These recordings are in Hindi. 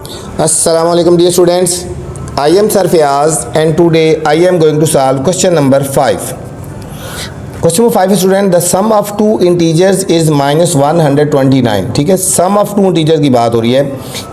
Assalamu alaikum dear students. I am Sir Fayaz and today I am going to solve question number 5. Question number 5 student, the sum of two integers is -129. ठीक है, सम ऑफ टू इंटीजर की बात हो रही है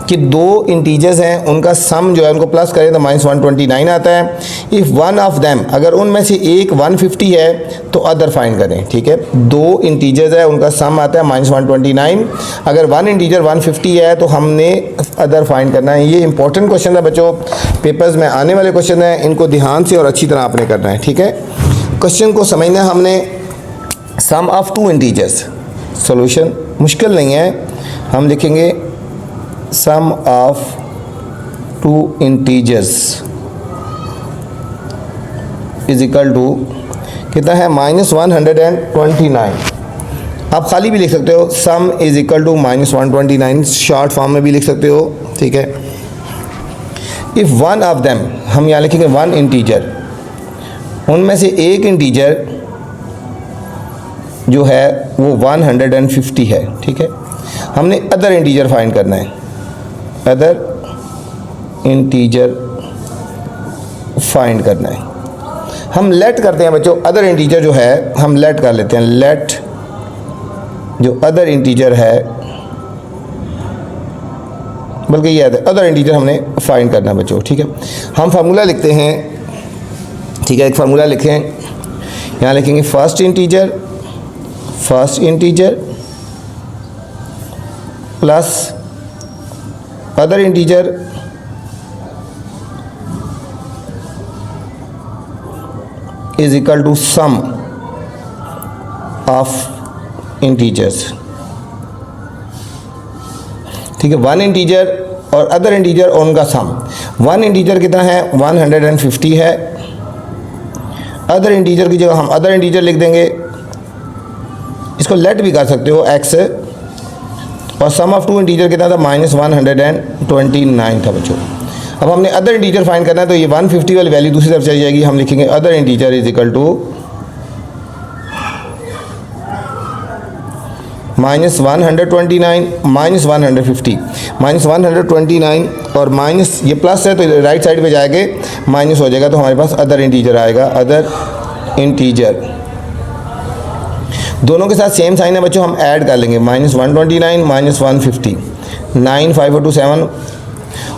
कि दो इंटीजर्स हैं, उनका सम जो है उनको प्लस करें तो -129 आता है. इफ़ वन ऑफ देम, अगर उनमें से एक 150 है तो अदर फाइंड करें. ठीक है, दो इंटीजर्स है, उनका सम आता है -129. अगर वन इंटीजर 150 है तो हमने अदर फाइंड करना है. ये इंपॉर्टेंट क्वेश्चन है बच्चों, पेपर्स में आने वाले क्वेश्चन हैं, इनको ध्यान से और अच्छी तरह आपने करना है. ठीक है, क्वेश्चन को समझना है हमने. Sum of two integers, solution मुश्किल नहीं है. हम लिखेंगे sum of two integers is equal to कितना है, -129. आप खाली भी लिख सकते हो, sum is equal to -129, short form में भी लिख सकते हो. ठीक है, इफ़ वन ऑफ देम, हम यहाँ लिखेंगे वन इंटीजर, उनमें से एक इंटीजर जो है वो 150 है. ठीक है, हमने अदर इंटीजर फाइंड करना है. अदर इंटीजर फाइंड करना है. हम लेट करते हैं बच्चों, अदर इंटीजर जो है हम लेट कर लेते हैं. लेट जो अदर इंटीजर है, बल्कि ये अदर इंटीजर हमने फाइंड करना है बच्चों. ठीक है, हम फार्मूला लिखते हैं. ठीक है, एक फार्मूला लिखें, यहाँ लिखेंगे first integer plus other integer is equal to sum of integers. ठीक है, वन इंटीजर और अदर इंटीजर और उनका सम. वन इंटीजर कितना है, 150 है. अदर इंटीजर की जगह हम अदर इंटीजर लिख देंगे, इसको लेट भी कर सकते हो x, और सम ऑफ टू इंटीजर कितना था, -129 था बच्चों. अब हमने अदर इंटीजर फाइंड करना है, तो ये 150 वाली वैल्यू दूसरी तरफ चली जाएगी. हम लिखेंगे other integer is equal to -129 -150, -129 और माइनस ये प्लस है तो राइट साइड पे जाएंगे माइनस हो जाएगा, तो हमारे पास अदर इंटीजर आएगा. अदर इंटीजर दोनों के साथ सेम साइन है बच्चों, हम ऐड कर लेंगे. -129 -150, 9 5 2 7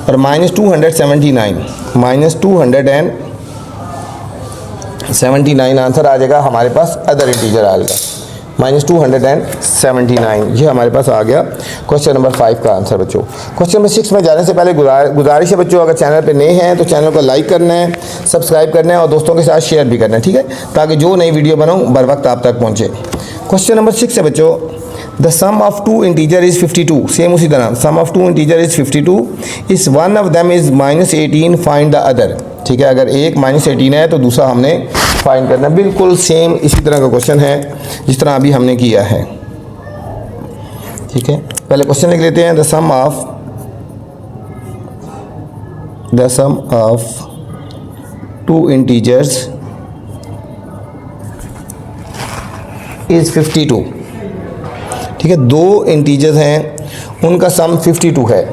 और -279, -279 आंसर आ जाएगा हमारे पास. अदर इंटीजर आ जाएगा -279. ये हमारे पास आ गया क्वेश्चन नंबर 5 का आंसर बच्चों. क्वेश्चन नंबर 6 में जाने से पहले गुजारिश है बच्चों, अगर चैनल पे नए हैं तो चैनल को लाइक करना है, सब्सक्राइब करना है और दोस्तों के साथ शेयर भी करना है. ठीक है, ताकि जो नई वीडियो बनाऊँ बर वक्त आप तक पहुँचे. क्वेश्चन नंबर 6 है बच्चों, the sum of two integer is 52. Same उसी तरह, sum of two integer is 52. इस one of them is -18, find the other. ठीक है, अगर एक -18 है तो दूसरा हमने फाइंड करना. बिल्कुल सेम इसी तरह का क्वेश्चन है जिस तरह अभी हमने किया है. ठीक है, पहले क्वेश्चन लिख लेते हैं. The sum of two integers is 52. ठीक है, दो इंटीजर्स हैं, उनका सम 52 है.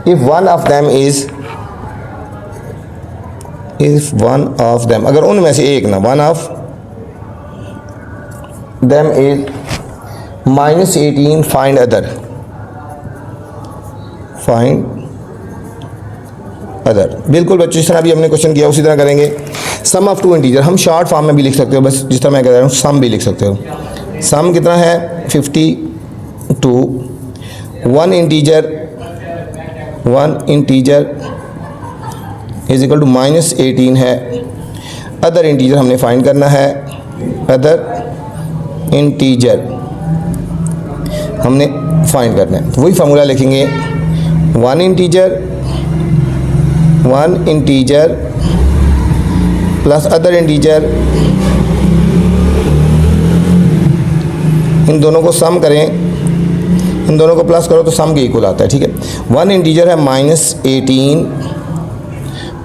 इफ़ वन ऑफ देम, अगर उनमें से एक ना, one of them is -18, find other. बिल्कुल बच्चों जिस तरह अभी हमने क्वेश्चन किया उसी तरह करेंगे. सम ऑफ टू इंटीजर हम शॉर्ट फॉर्म में भी लिख सकते हो, बस जिस तरह मैं कह रहा हूँ सम भी लिख सकते हो. सम कितना है, 52. One integer is equal to -18 है. अदर इंटीजर हमने फाइंड करना है. अदर इंटीजर हमने फाइंड करना है, वही फार्मूला लिखेंगे. One integer plus other integer, इन दोनों को सम करें, इन दोनों को प्लस करो तो सम के इक्वल आता है. ठीक है, वन इंटीजर है -18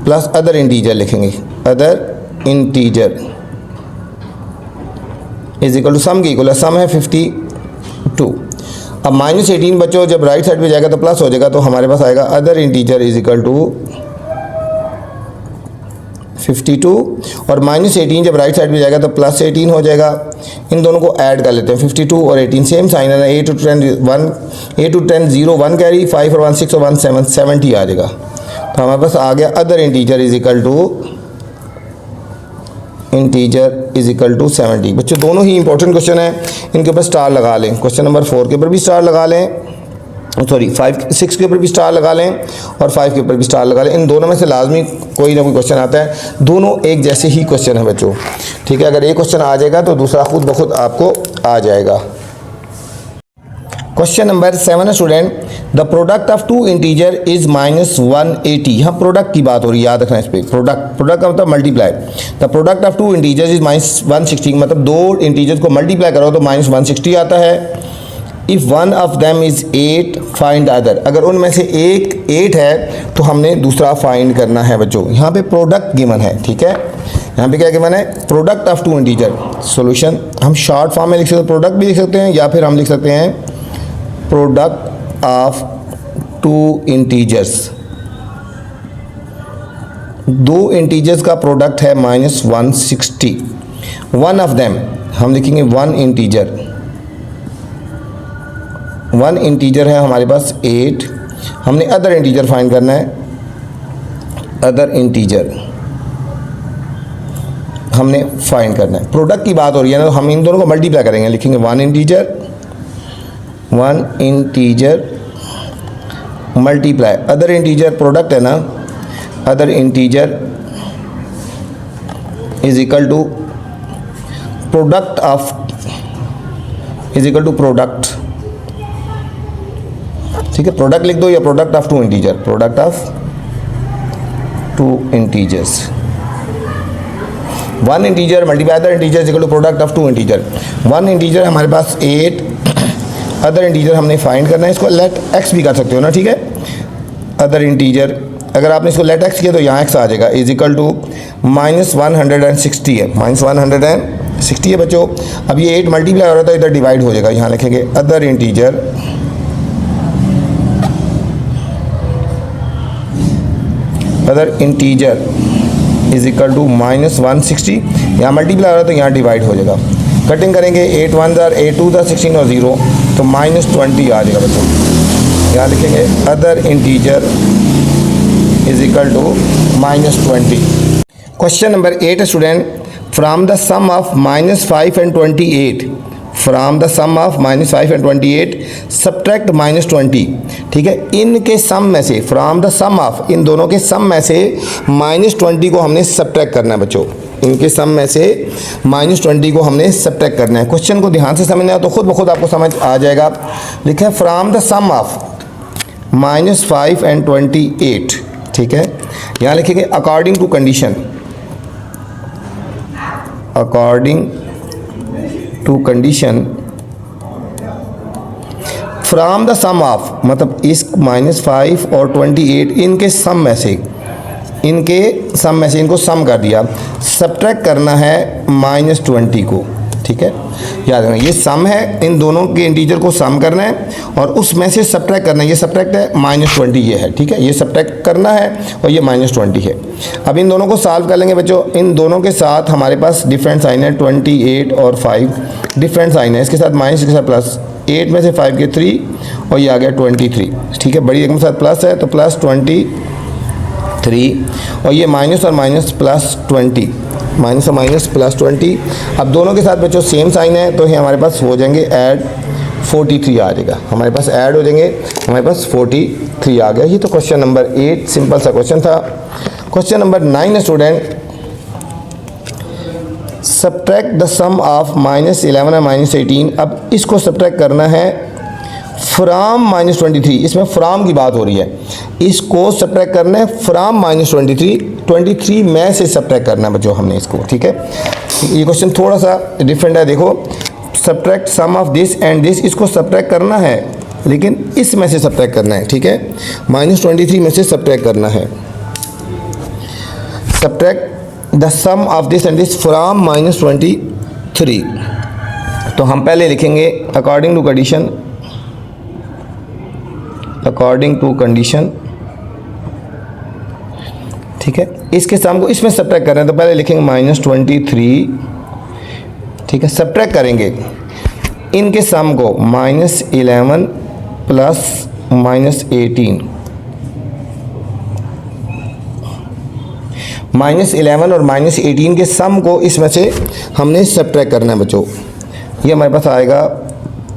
प्लस अदर इंटीजर लिखेंगे. Other integer is equal to sum की इक्वल है, सम है 52. अब -18 बच्चों जब राइट साइड पे जाएगा तो प्लस हो जाएगा, तो हमारे पास आएगा other integer is equal to 52 और -18 जब राइट साइड पे जाएगा तो +18 हो जाएगा। इन दोनों को ऐड कर लेते हैं, 52 और 18 सेम साइन है ना, 8 to 10 0 1 कैरी, 5 और 1 6 और 1 7 70 आ जाएगा। तो हमारे पास आ गया other integer is equal to 70। बच्चों दोनों ही इंपॉर्टेंट क्वेश्चन है, इनके ऊपर स्टार लगा लें। क्वेश्चन नंबर 4 के ऊपर भी स्टार लगा लें, सॉरी 6 के ऊपर भी स्टार लगा लें और 5 के ऊपर भी स्टार लगा लें। इन दोनों में से लाजमी कोई ना कोई क्वेश्चन आता है, दोनों एक जैसे ही क्वेश्चन है बच्चों, ठीक है। अगर एक क्वेश्चन आ जाएगा तो दूसरा खुद ब खुद आपको आ जाएगा। क्वेश्चन नंबर 7 है student, the product of two integer is -180। यहाँ प्रोडक्ट की बात हो रही है, याद रखना इस पर। प्रोडक्ट का मतलब multiply. The product of two integer is -160, मतलब दो इंटीजर को मल्टीप्लाई करो तो -160 आता है। If one of them is 8 find other, अगर उनमें से एक 8 है तो हमने दूसरा फाइंड करना है बच्चों। यहाँ पे प्रोडक्ट गिवन है, ठीक है। यहाँ पे क्या गिवन है, product of two integer. Solution हम शॉर्ट फॉर्म में लिख सकते हैं, प्रोडक्ट भी लिख सकते हैं या फिर हम लिख सकते हैं प्रोडक्ट ऑफ टू इंटीजर्स। दो इंटीजर्स का प्रोडक्ट है -160। वन ऑफ देम हम लिखेंगे वन इंटीजर है हमारे पास 8। हमने अदर इंटीजर फाइंड करना है, अदर इंटीजर हमने फाइंड करना है। प्रोडक्ट की बात हो रही है ना, तो हम इन दोनों को मल्टीप्लाई करेंगे, लिखेंगे one integer multiply other integer, product है ना, other integer is equal to product of is equal to product, ठीक है। प्रोडक्ट लिख दो या product of two integer, product of two integers. One integer multiply other integer is equal to product of two integer. One integer हमारे पास 8, अदर इंटीजर हमने फाइंड करना है, इसको लेट एक्स भी कर सकते हो ना, ठीक है। अदर इंटीजर अगर आपने इसको लेट एक्स किया तो यहाँ एक्स आ जाएगा, इज इक्वल टू -160 है, -160 है बच्चों। अब ये 8 मल्टीप्लाई हो रहा था, इधर डिवाइड हो जाएगा, यहाँ लिखेंगे other integer is equal to -160, यहाँ मल्टीप्लाई हो रहा है तो यहाँ डिवाइड हो जाएगा। कटिंग करेंगे 8 1 8 2 16 और 0 तो -20 आ जाएगा बच्चों। यहाँ लिखेंगे other integer is equal to -20। Question number 8 है student, from the sum of -5 and 28, from the sum of -5 and 28 subtract -20, ठीक है। इनके सम में से, फ्रॉम द सम ऑफ, इन दोनों के सम में से -20 को हमने सब्ट्रैक्ट करना है बच्चों। इनके सम में से -20 को हमने सब्ट्रैक्ट करना है। क्वेश्चन को ध्यान से समझना है तो खुद ब खुद आपको समझ आ जाएगा। लिखा है from the sum of -5 and 28, ठीक है। यहाँ लिखेंगे according to condition, according to condition from the sum of, मतलब इस -5 और 28 इनके सम में से, इनको सम कर दिया, सब्ट्रैक्ट करना है -20 को, ठीक है। याद रखना ये सम है, इन दोनों के इंटीजर को सम करना है और उसमें से सब्ट्रैक्ट करना है। ये सब्ट्रैक्ट है, -20 ये है, ठीक है। ये सब्ट्रैक्ट करना है और ये -20 है। अब इन दोनों को सॉल्व कर लेंगे बच्चों। इन दोनों के साथ हमारे पास डिफरेंट साइन है, 28 और 5 डिफरेंट साइन है, इसके साथ माइनस, इसके साथ प्लस। 8 में से 5 के 3 और ये आ गया 23, ठीक है। बड़ी एक के साथ प्लस है तो +23 और ये माइनस और माइनस +20, माइनस और माइनस +20। अब दोनों के साथ बच्चों सेम साइन है तो ये हमारे पास हो जाएंगे ऐड 43 आ जाएगा, हमारे पास ऐड हो जाएंगे, हमारे पास 43 आ गया। ये तो क्वेश्चन नंबर 8 सिंपल सा क्वेश्चन था। क्वेश्चन नंबर 9 है student, subtract the sum of -11 और -18। अब इसको सब्ट्रैक्ट करना है फ्राम -23, इसमें फ्राम की बात हो रही है, इसको सब्ट्रैक्ट करना है फ्राम -23 में से सब्ट्रैक्ट करना है बच्चों हमने इसको, ठीक है। ये क्वेश्चन थोड़ा सा डिफरेंट है, देखो subtract sum of this and this, इसको सब्ट्रैक्ट करना है लेकिन इसमें से सब्ट्रैक्ट करना है, ठीक है। -23 में से सब्ट्रैक्ट करना है, subtract the sum of this and this from -23। तो हम पहले लिखेंगे according to condition, according to condition, ठीक है। इसके सम को इसमें सब्ट्रैक्ट कर रहे हैं तो पहले लिखेंगे -23, ठीक है। सब्ट्रैक्ट करेंगे इनके सम को -11 प्लस -18, -11 और -18 के सम को इसमें से हमने सब्ट्रैक्ट करना है बच्चों। ये हमारे पास आएगा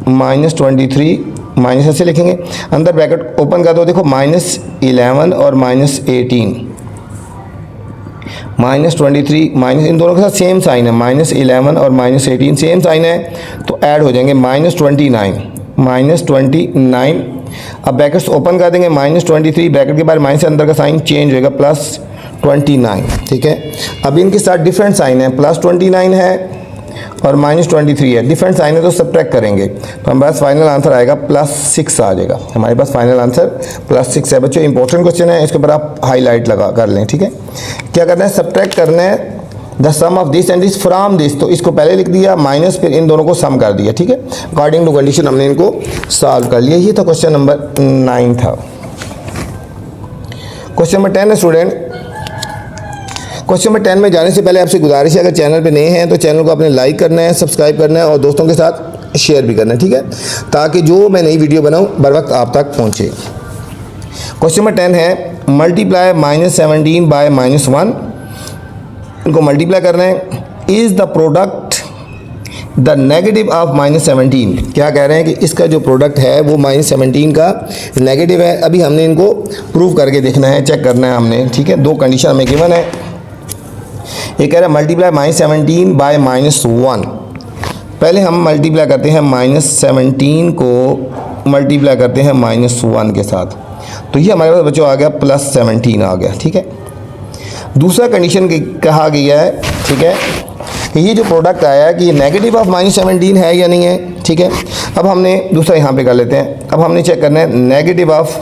-23, माइनस ऐसे लिखेंगे, अंदर ब्रैकेट ओपन कर दो, देखो -11 और -18, -23 माइनस, इन दोनों के साथ सेम साइन है, -11 और -18 सेम साइन है तो ऐड हो जाएंगे, -29। अब ब्रैकेट्स ओपन कर देंगे, -23 ब्रैकेट के बाद माइनस अंदर का साइन चेंज होएगा, +29, ठीक है। अब इनके साथ डिफरेंट साइन है, +29 है और -23 है, डिफरेंट साइन है तो सब्ट्रैक्ट करेंगे तो हमारे पास फाइनल आंसर आएगा +6 आ जाएगा। हमारे पास फाइनल आंसर +6 है बच्चों। इंपॉर्टेंट क्वेश्चन है, इसके ऊपर आप हाईलाइट लगा कर लें, ठीक है। क्या करना है, सब्ट्रैक्ट करना है the sum of this and this from this, तो इसको पहले लिख दिया माइनस, फिर इन दोनों को सम कर दिया, ठीक है। अकॉर्डिंग टू कंडीशन हमने इनको सॉल्व कर लिया। ये था क्वेश्चन नंबर 9 था। क्वेश्चन नंबर 10 है स्टूडेंट। क्वेश्चन नंबर 10 में जाने से पहले आपसे गुजारिश है, अगर चैनल पे नए हैं तो चैनल को आपने लाइक करना है, सब्सक्राइब करना है और दोस्तों के साथ शेयर भी करना है, ठीक है, ताकि जो मैं नई वीडियो बनाऊं बर वक्त आप तक पहुंचे। क्वेश्चन नंबर 10 है, मल्टीप्लाई -17 बाय -1, इनको मल्टीप्लाई करना है। Is the product the negative of -17, क्या कह रहे हैं कि इसका जो प्रोडक्ट है वो -17 का नेगेटिव है। अभी हमने इनको प्रूव करके देखना है, चेक करना है हमने, ठीक है। दो कंडीशन हमें गिवन है, ये कह रहा है मल्टीप्लाई -17 बाय -1। पहले हम मल्टीप्लाई करते हैं -17 को मल्टीप्लाई करते हैं -1 के साथ, तो ये हमारे पास बच्चों आ गया +17 आ गया, ठीक है। दूसरा कंडीशन कहा गया है, ठीक है, कि ये जो प्रोडक्ट आया है कि ये नेगेटिव ऑफ -17 है या नहीं है, ठीक है। अब हमने दूसरा यहाँ पे कर लेते हैं। अब हमने चेक करना है नेगेटिव ऑफ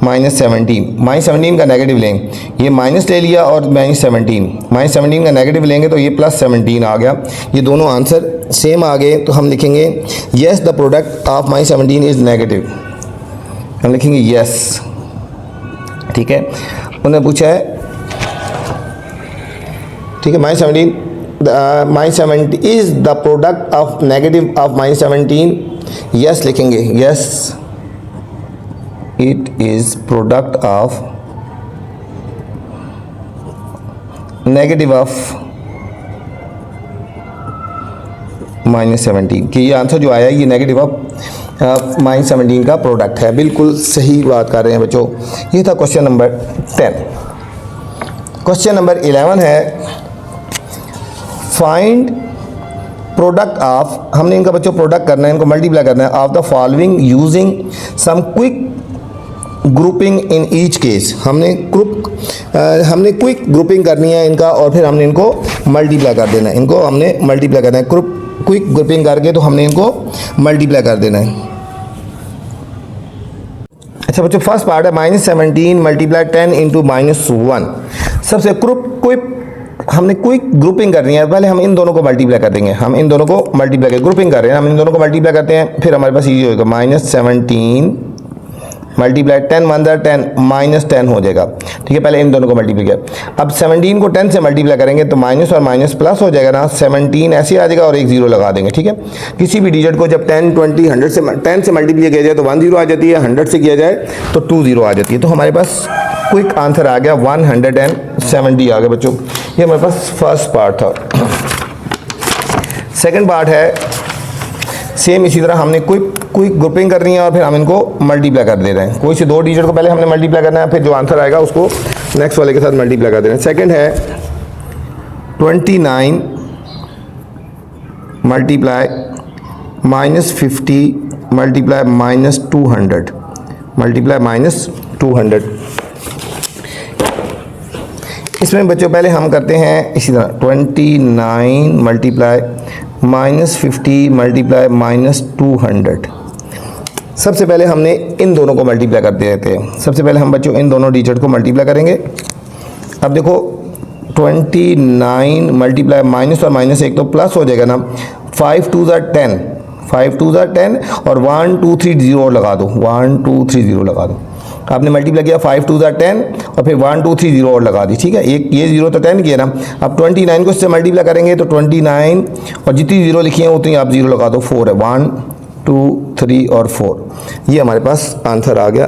-17 का नेगेटिव लेंगे, ये माइनस ले लिया और -17 का नेगेटिव लेंगे तो ये +17 आ गया। ये दोनों आंसर सेम आ गए तो हम लिखेंगे yes the product of -17 is negative, हम लिखेंगे येस, ठीक है। उन्होंने पूछा है, ठीक है, -17 is the product of negative of -17, yes लिखेंगे, yes it is product of negative of -17, कि ये आंसर जो आया ये नेगेटिव ऑफ -17 का प्रोडक्ट है। बिल्कुल सही बात कर रहे हैं बच्चों। ये था क्वेश्चन नंबर 10। क्वेश्चन नंबर 11 है, फाइंड प्रोडक्ट ऑफ, हमने इनका बच्चों प्रोडक्ट करना है, इनको मल्टीप्लाई करना है, of the following using some quick grouping in each case. हमने क्विक ग्रुपिंग करनी है इनका और फिर हमने इनको मल्टीप्लाई कर देना है, इनको हमने मल्टीप्लाई करना है, क्विक ग्रुपिंग करके तो हमने इनको मल्टीप्लाई कर देना है। अच्छा बच्चों, फर्स्ट पार्ट है -17 मल्टीप्लाई 10 इंटू -1। सबसे हमने क्विक ग्रुपिंग करनी है, पहले हम इन दोनों को मल्टीप्लाई कर देंगे, हम इन दोनों को मल्टीप्लाई कर ग्रुपिंग कर रहे हैं, हम इन दोनों को मल्टीप्लाई करते हैं, फिर हमारे पास ये होगा -17 मल्टीप्लाई 10 1 10 -10 हो जाएगा, ठीक है। पहले इन दोनों को मल्टीप्लाई किया, अब 17 को 10 से मल्टीप्लाई करेंगे तो माइनस और माइनस प्लस हो जाएगा ना, 17 ऐसे आ जाएगा और एक जीरो लगा देंगे, ठीक है। किसी भी डिजिट को जब 10 20 100 से 10 से मल्टीप्लाई किया जाए तो 1 0 आ जाती है, 100 से किया जाए तो 2 0 आ जाती है। तो हमारे पास क्विक आंसर आ गया 170 आ गया बच्चों। ये हमारे पास फर्स्ट पार्ट था। सेकंड पार्ट है सेम इसी तरह, हमने क्विक ग्रुपिंग करनी है और फिर हम इनको मल्टीप्लाई कर दे रहे हैं। कोई से दो डिजिट को पहले हमने मल्टीप्लाई करना है, फिर जो आंसर आएगा उसको नेक्स्ट वाले के साथ मल्टीप्लाई कर देना है। सेकंड है 29 मल्टीप्लाई -50 मल्टीप्लाई -200 मल्टीप्लाई -200। इसमें बच्चों पहले हम करते हैं इसी तरह 29 मल्टीप्लाई -50 मल्टीप्लाई -200। सबसे पहले हमने इन दोनों को मल्टीप्लाई कर देते हैं। सबसे पहले हम बच्चों इन दोनों डिजिट को मल्टीप्लाई करेंगे। अब देखो 29 मल्टीप्लाई माइनस और माइनस एक तो प्लस हो जाएगा ना, 5 2 10 5 2 10 और 1 2 3 0 और लगा दो, 1 2 3 0 लगा दो। आपने मल्टीप्लाई किया 5 2 10 और फिर 1 2 3 0 और लगा दी, ठीक है। एक ये 0 तो 10 किया ना। अब 29 को इससे मल्टीप्लाई करेंगे तो 29 और जितनी 0 लिखी है उतनी आप 0 लगा दो, 4 है, 1 2 3 और 4। ये हमारे पास आंसर आ गया,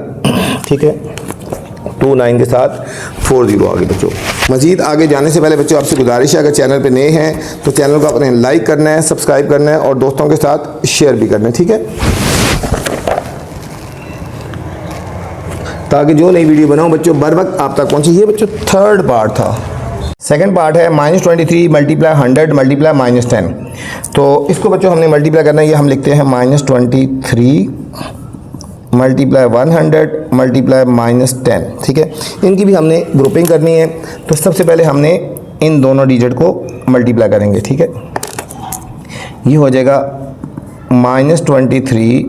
ठीक है। 29 के साथ 4 0 आ गए बच्चों। मज़ीद आगे जाने से पहले बच्चों आपसे गुजारिश है, अगर चैनल पे नए हैं तो चैनल को अपने लाइक करना है, सब्सक्राइब करना है और दोस्तों के साथ शेयर भी करना है, ठीक है, ताकि जो नई वीडियो बनाऊं बच्चों बर वक्त आप तक पहुंचे। ये बच्चों थर्ड पार्ट था। सेकंड पार्ट है -23 मल्टीप्लाई 100 मल्टीप्लाई -10। तो इसको बच्चों हमने मल्टीप्लाई करना है, ये हम लिखते हैं -23 मल्टीप्लाई 100 मल्टीप्लाई -10, ठीक है। इनकी भी हमने ग्रुपिंग करनी है। तो सबसे पहले हमने इन दोनों डिजिट को मल्टीप्लाई करेंगे, ठीक है। ये हो जाएगा -23,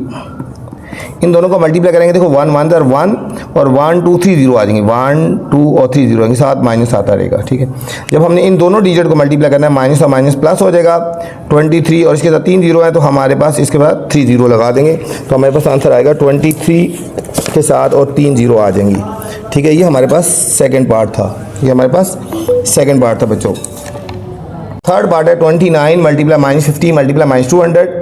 इन दोनों को मल्टीप्लाई करेंगे, देखो 1 1 1 और 1 2 3 0 आ जाएंगे, 1 2 और 3 0 आएंगे, साथ माइनस आता रहेगा, ठीक है। जब हमने इन दोनों डिजिट को मल्टीप्लाई करना है, माइनस और माइनस प्लस हो जाएगा, 23 और इसके साथ 3 0 है तो हमारे पास इसके बाद 3 0 लगा देंगे, तो हमारे पास आंसर आएगा 23 के साथ और 3 0 आ जाएंगी, ठीक है। ये हमारे पास सेकेंड पार्ट था, ये हमारे पास सेकेंड पार्ट था बच्चों। थर्ड पार्ट है 29 मल्टीप्लाई -50 मल्टीप्लाई -200।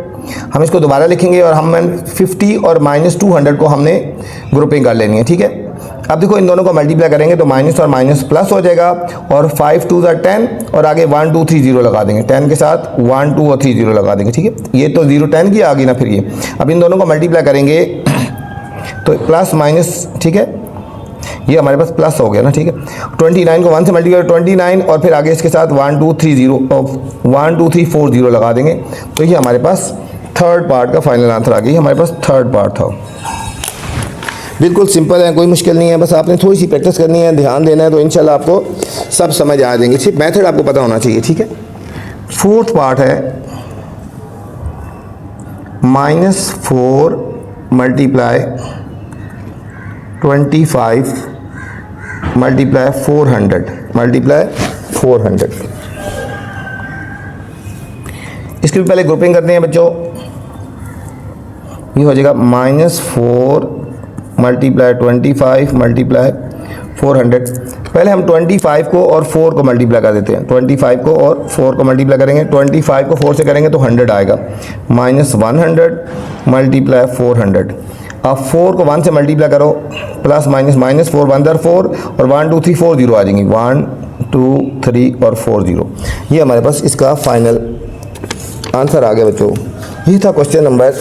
हम इसको दोबारा लिखेंगे और हम 50 और -200 को हमने ग्रुपिंग कर लेनी है, ठीक है। अब देखो इन दोनों को मल्टीप्लाई करेंगे तो माइनस और माइनस प्लस हो जाएगा और 5 2 10 और आगे 1 2 3 0 लगा देंगे, 10 के साथ 1 2 और 3 0 लगा देंगे, ठीक है। ये तो 0 10 की आ गई ना फिर ये। अब इन दोनों को मल्टीप्लाई करेंगे तो प्लस माइनस, ठीक है, ये हमारे पास प्लस हो गया ना, ठीक है। 29 को 1 से मल्टीप्लाई 29 और फिर आगे इसके साथ 1 2 3 0 1 2 3 4 0 लगा देंगे, तो ये हमारे पास थर्ड पार्ट का फाइनल आंसर आ गई। हमारे पास थर्ड पार्ट था। बिल्कुल सिंपल है, कोई मुश्किल नहीं है, बस आपने थोड़ी सी प्रैक्टिस करनी है, ध्यान देना है, तो इंशाल्लाह आपको सब समझ आ जाएंगे। सिर्फ मेथड आपको पता होना चाहिए, ठीक है। फोर्थ पार्ट है -4 मल्टीप्लाई 25 मल्टीप्लाई 400 मल्टीप्लाई 400। इसकी भी पहले ग्रुपिंग करनी है बच्चों। ये हो जाएगा -4 मल्टीप्लाई 25 मल्टीप्लाई 400। पहले हम 25 को और 4 को मल्टीप्लाई कर देते हैं, 25 को और 4 को मल्टीप्लाई करेंगे, 25 को 4 से करेंगे तो 100 आएगा, -100 मल्टीप्लाई 400। अब 4 को 1 से मल्टीप्लाई करो, प्लस माइनस -4 1 4 और 1 2 3 4 0 आ जाएंगी, 1 2 3 और 4 0। ये हमारे पास इसका फाइनल आंसर आ गया बच्चों। ये था क्वेश्चन नंबर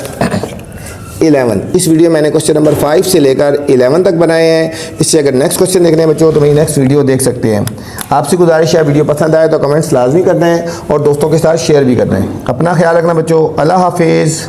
11। इस वीडियो में मैंने क्वेश्चन नंबर 5 से लेकर 11 तक बनाए हैं। इससे अगर नेक्स्ट क्वेश्चन देखने हैं बच्चों तो मेरी नेक्स्ट वीडियो देख सकते हैं। आपसे गुजारिश है वीडियो पसंद आए तो कमेंट्स लाजमी करना है और दोस्तों के साथ शेयर भी करना है। अपना ख्याल रखना बच्चों। अल्लाह हाफिज़।